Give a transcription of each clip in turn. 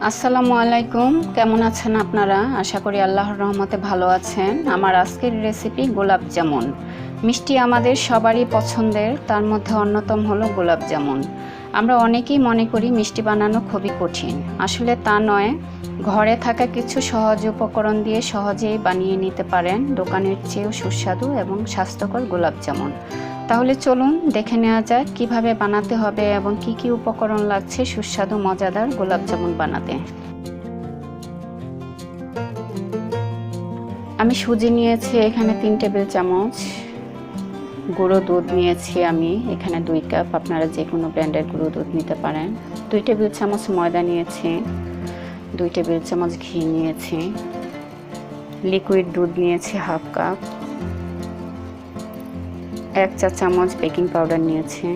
আসসালামু আলাইকুম, কেমন আছেন আপনারা? আশা করি আল্লাহর রহমতে ভালো আছেন। আমার আজকের রেসিপি গোলাপ জামুন। মিষ্টি আমাদের সবারই পছন্দের, তার মধ্যে অন্যতম হলো গোলাপ জামুন। আমরা অনেকেই মনে করি মিষ্টি বানানো খুবই কঠিন, আসলে তা নয়। ঘরে থাকা কিছু সহজ উপকরণ দিয়ে সহজেই বানিয়ে নিতে পারেন দোকানের চেয়েও সুস্বাদু এবং স্বাস্থ্যকর গোলাপ জামুন। তাহলে চলুন দেখে নেওয়া যাক কিভাবে বানাতে হবে এবং কি কি উপকরণ লাগছে সুস্বাদু মজাদার গোলাপ জামুন বানাতে। আমি সুজি নিয়েছি এখানে 3 টেবিল চামচ, গুঁড়ো দুধ নিয়েছি আমি এখানে 2 কাপ, আপনারা যে কোনো ব্র্যান্ডের গুঁড়ো দুধ নিতে পারেন। 2 টেবিল চামচ ময়দা নিয়েছি, 2 টেবিল চামচ ঘি নিয়েছি, লিকুইড দুধ নিয়েছি হাফ কাপ, 1 চা চামচ বেকিং পাউডার নিয়েছি,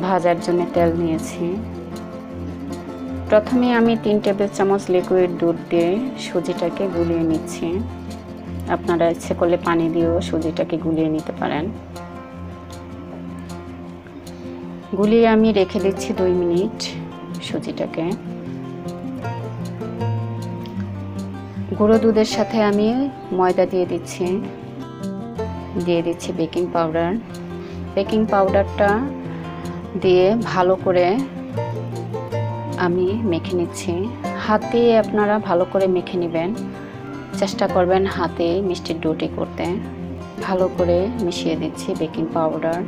ভাজার জন্য তেল নিয়েছি। প্রথমে আমি 3 টেবিল চামচ লিকুইড দুধ দিয়ে সুজিটাকে গুলিয়ে নিচ্ছি। আপনারা ইচ্ছে করলে পানি দিয়েও সুজিটাকে গুলিয়ে নিতে পারেন। গুলিয়ে আমি রেখে দিচ্ছি 2 মিনিট সুজিটাকে। গুঁড়ো দুধের সাথে আমি ময়দা দিয়ে দিচ্ছি বেকিং পাউডার। বেকিং পাউডারটা দিয়ে ভালো করে আমি মেখে নিচ্ছি। হাত দিয়ে আপনারা ভালো করে মেখে নেবেন, চেষ্টা করবেন হাতে মিষ্টির ডোটি করতে। ভালো করে মিশিয়ে দিচ্ছি বেকিং পাউডার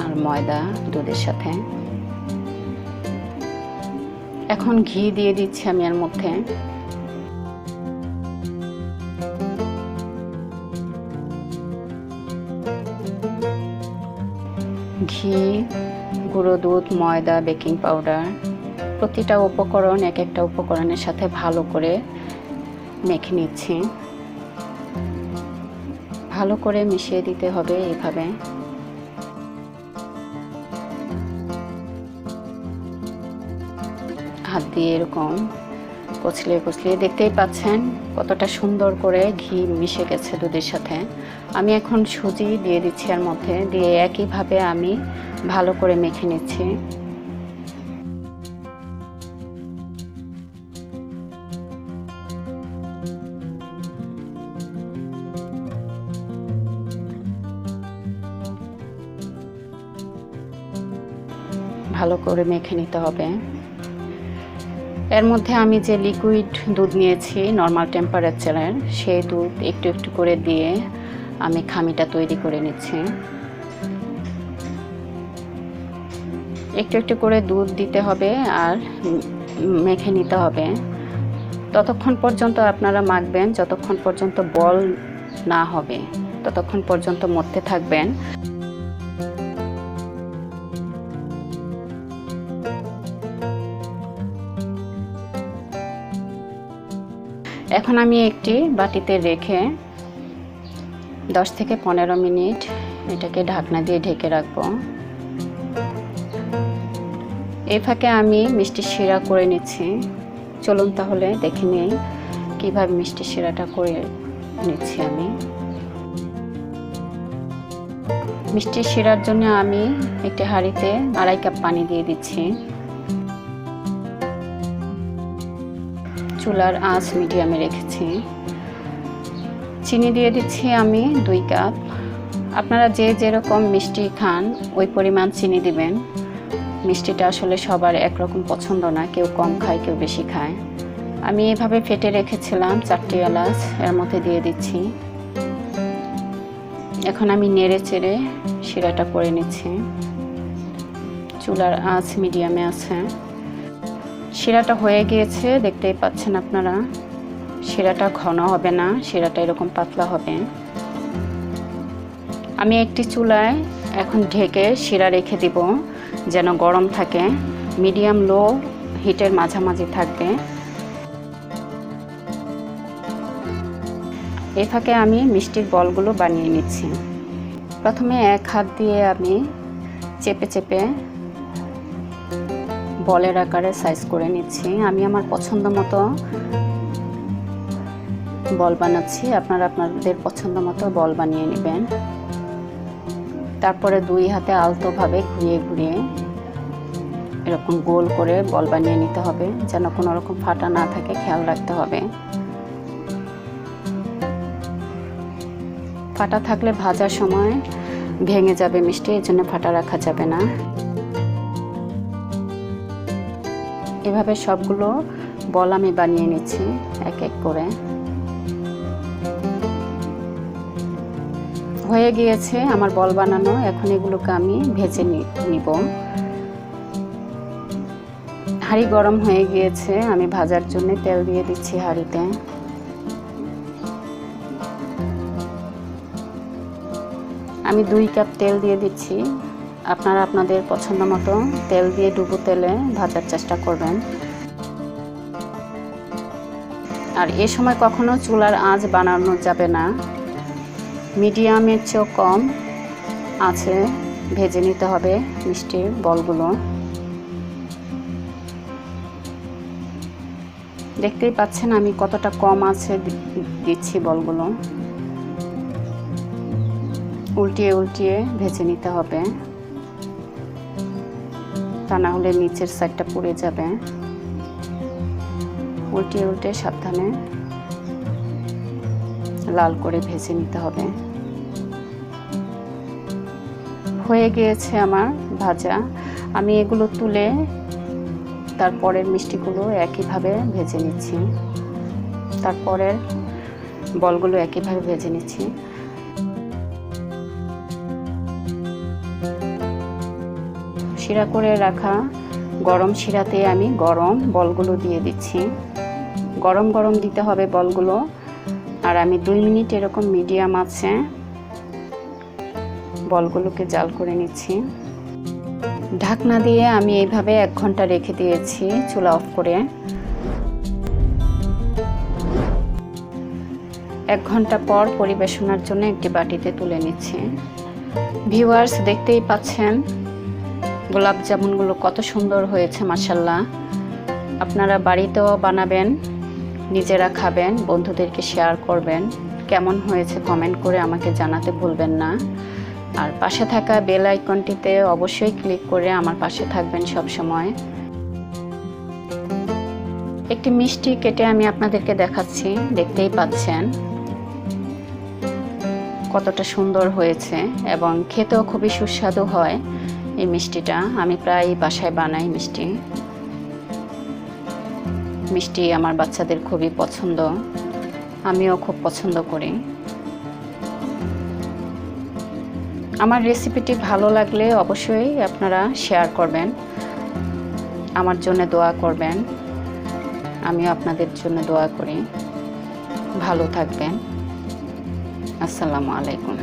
আর ময়দা দুধের সাথে। এখন ঘি দিয়ে দিচ্ছি আমি এর মধ্যে। ঘি, গুঁড়ো দুধ, ময়দা, বেকিং পাউডার প্রতিটা উপকরণ এক একটা উপকরণের সাথে ভালো করে মেখে নিচ্ছি। ভালো করে মিশিয়ে দিতে হবে এইভাবে। হাত দিয়ে এরকম কচলিয়ে কচলিয়ে, দেখতেই পাচ্ছেন কতটা সুন্দর করে ঘি মিশে গেছে দুধের সাথে। আমি এখন সুজি দিয়ে দিচ্ছি এর মধ্যে, দিয়ে একইভাবে আমি ভালো করে মেখে নিচ্ছি। ভালো করে মেখে নিতে হবে। এর মধ্যে আমি যে লিকুইড দুধ নিয়েছি নর্মাল টেম্পারেচারের, সেই দুধ একটু একটু করে দিয়ে আমি খামিটা তৈরি করে নিচ্ছি। একটু একটু করে দুধ দিতে হবে আর মেখে নিতে হবে। ততক্ষণ পর্যন্ত আপনারা মাখবেন যতক্ষণ পর্যন্ত বল না হবে, ততক্ষণ পর্যন্ত মধ্যে থাকবেন। এখন আমি একটি বাটিতে রেখে 10 থেকে 15 মিনিট এটাকে ঢাকনা দিয়ে ঢেকে রাখবো। এই ফাঁকে আমি মিষ্টি শিরা করে নিচ্ছি। চলুন তাহলে দেখে নিই কিভাবে মিষ্টি শিরাটা করে নিচ্ছি আমি। মিষ্টি শিরার জন্য আমি একটি হাঁড়িতে 2.5 কাপ পানি দিয়ে দিচ্ছি। চুলার আঁচ মিডিয়ামে রেখেছি। চিনি দিয়ে দিচ্ছি আমি 2 কাপ। আপনারা যে যেরকম মিষ্টি খান ওই পরিমাণ চিনি দিবেন। মিষ্টিটা আসলে সবার একরকম পছন্দ না, কেউ কম খায় কেউ বেশি খায়। আমি এভাবে ফেটে রেখেছিলাম 4টি এলাচ এর মধ্যে দিয়ে দিচ্ছি। এখন আমি নেড়ে চেড়ে শিরাটা করে নিচ্ছি। চুলার আঁচ মিডিয়ামে আছে। শিরাটা হয়ে গিয়েছে, দেখতেই পাচ্ছেন আপনারা। শিরাটা ঘন হবে না, শিরাটা এরকম পাতলা হবে। আমি একটি চুলায় এখন ঢেকে শিরা রেখে দিব যেন গরম থাকে, মিডিয়াম লো হিটের মাঝামাঝি থাকবে। এই ফাঁকে আমি মিষ্টির বলগুলো বানিয়ে নিচ্ছি। প্রথমে এক হাত দিয়ে আমি চেপে চেপে বলের আকারে সাইজ করে নিচ্ছি। আমি আমার পছন্দ মতো বল বানাচ্ছি, আপনারা আপনাদের পছন্দ মতো বল বানিয়ে নেবেন। তারপরে 2 হাতে আলতোভাবে ঘুরিয়ে ঘুরিয়ে এরকম গোল করে বল বানিয়ে নিতে হবে, যেন কোনো রকম ফাটা না থাকে, খেয়াল রাখতে হবে। ফাটা থাকলে ভাজার সময় ভেঙে যাবে মিষ্টি, এই জন্য ফাটা রাখা যাবে না। এভাবে সবগুলো বল আমি বানিয়ে নিচ্ছি এক এক করে। হয়ে গিয়েছে আমার বল বানানো, এখন এগুলোকে আমি ভেজে নিব। হাঁড়ি গরম হয়ে গিয়েছে, আমি ভাজার জন্য তেল দিয়ে দিচ্ছি হাঁড়িতে। আমি 2 কাপ তেল দিয়ে দিচ্ছি। আপনারা আপনাদের পছন্দ মতো তেল দিয়ে ডুবো তেলে ভাজার চেষ্টা করবেন। আর এ সময় কখনো চুলার আঁচ বাড়ানো যাবে না, মিডিয়ামের চেয়েও কম আছে ভেজে নিতে হবে মিষ্টির বলগুলো। দেখতেই পাচ্ছেন আমি কতটা কম আছে দিচ্ছি বলগুলো। উল্টিয়ে উল্টিয়ে ভেজে নিতে হবে, তা না হলে নিচের সাইডটা পুড়ে যাবে। উল্টিয়ে উল্টে সাবধানে লাল করে ভেজে নিতে হবে। হয়ে গিয়েছে আমার ভাজা, আমি এগুলো তুলে তারপরের মিষ্টিগুলো একইভাবে ভেজে নিচ্ছি, তারপরের বলগুলো একইভাবে ভেজে নিচ্ছি। শিরা করে রাখা গরম শিরাতে আমি গরম বলগুলো দিয়ে দিচ্ছি। গরম গরম দিতে হবে বলগুলো। আর আমি 2 মিনিট এরকম মিডিয়াম আছে বলগুলোকে জাল করে নিচ্ছি। ঢাকনা দিয়ে আমি এইভাবে 1 ঘন্টা রেখে দিয়েছি চুলা অফ করে। 1 ঘন্টা পর পরিবেশনার জন্য একটি বাটিতে তুলে নিচ্ছি। ভিউয়ার্স, দেখতেই পাচ্ছেন গোলাপ জামুনগুলো কত সুন্দর হয়েছে মাশাআল্লাহ। আপনারা বাড়িতেও বানাবেন, নিজেরা খাবেন, বন্ধুদেরকে শেয়ার করবেন। কেমন হয়েছে কমেন্ট করে আমাকে জানাতে ভুলবেন না। আর পাশে থাকা বেল আইকনটিতে অবশ্যই ক্লিক করে আমার পাশে থাকবেন সব সময়। একটি মিষ্টি কেটে আমি আপনাদেরকে দেখাচ্ছি, দেখতেই পাচ্ছেন কতটা সুন্দর হয়েছে এবং খেতেও খুবই সুস্বাদু হয় এই মিষ্টিটা। আমি প্রায় বাসায় বানাই মিষ্টি আমার বাচ্চাদের খুবই পছন্দ, আমিও খুব পছন্দ করি। আমার রেসিপিটি ভালো লাগলে অবশ্যই আপনারা শেয়ার করবেন, আমার জন্য দোয়া করবেন। আমিও আপনাদের জন্য দোয়া করি। ভালো থাকবেন। আসসালামু আলাইকুম।